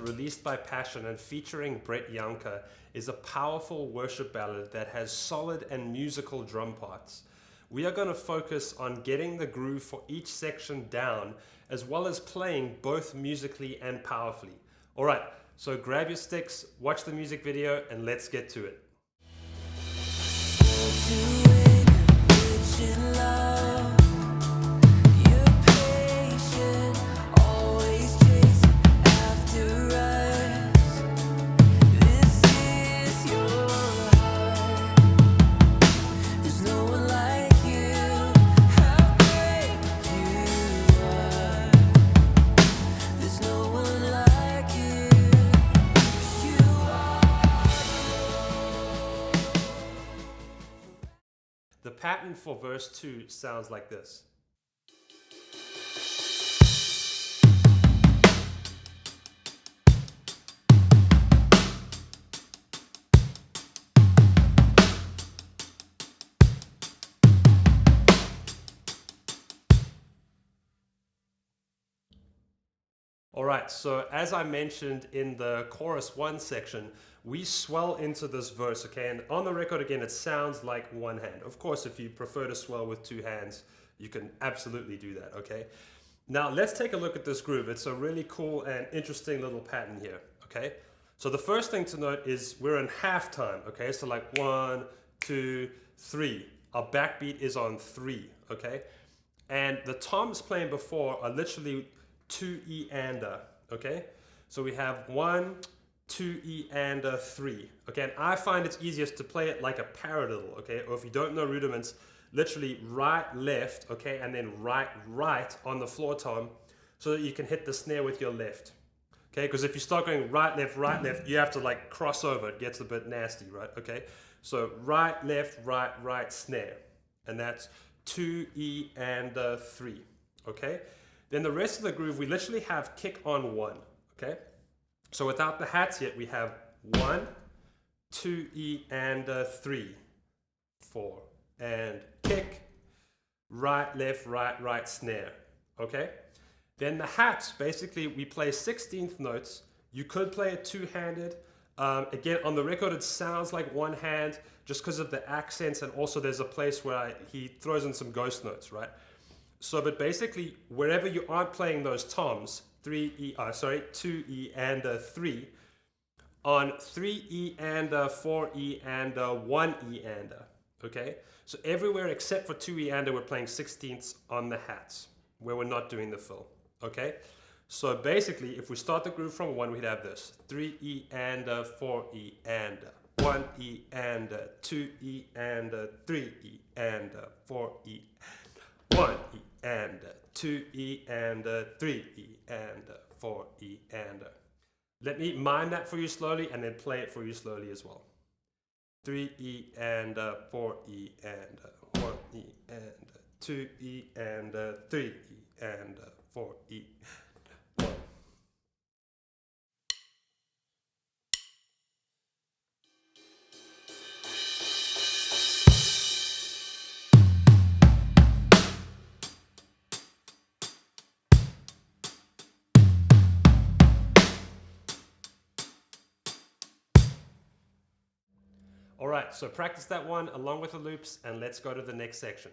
released by Passion and featuring Brett Younker, is a powerful worship ballad that has solid and musical drum parts. We are going to focus on getting the groove for each section down, as well as playing both musically and powerfully. All right, so grab your sticks, watch the music video, and let's get to it. The pattern for verse 2 sounds like this. All right, so as I mentioned in the chorus 1 section, we swell into this verse, okay? And on the record, again, it sounds like one hand. Of course, if you prefer to swell with 2 hands, you can absolutely do that, okay? Now, let's take a look at this groove. It's a really cool and interesting little pattern here, okay? So the first thing to note is we're in half time, okay? So like 1, 2, 3. Our backbeat is on 3, okay? And the toms playing before are literally 2 E and a, okay? So we have 1, 2 E and a 3. Okay, and I find it's easiest to play it like a paradiddle, okay? Or if you don't know rudiments, literally right, left, okay? And then right, right on the floor tom so that you can hit the snare with your left. Okay, because if you start going right, left, you have to like cross over. It gets a bit nasty, right? Okay, so right, right, snare. And that's 2 E and a 3, okay? Then the rest of the groove, we literally have kick on 1, okay? So without the hats yet, we have 1, 2 E and a 3, 4, and kick, right, right, snare, okay? Then the hats, basically, we play 16th notes. You could play it 2-handed. Again, on the record, it sounds like one hand just because of the accents, and also there's a place where he throws in some ghost notes, right? So, but basically, wherever you aren't playing those toms, 2 E and a 3, on 3 E and a, 4 E and a, 1 E and a, okay? So everywhere except for 2 E and a, we're playing 16ths on the hats, where we're not doing the fill, okay? So basically, if we start the groove from 1, we'd have this: 3 E and a, 4 E and a, 1 E and a, 2 E and a, 3 E and a, 4 E, 1 E and a, 2 E and a, 3 E and a, 4 E and a. Let me mime that for you slowly and then play it for you slowly as well. 3 E and a, 4 E and a, 1 E and a, 2 E and a, 3 E and a, 4 E. 1. All right, so practice that one along with the loops and let's go to the next section.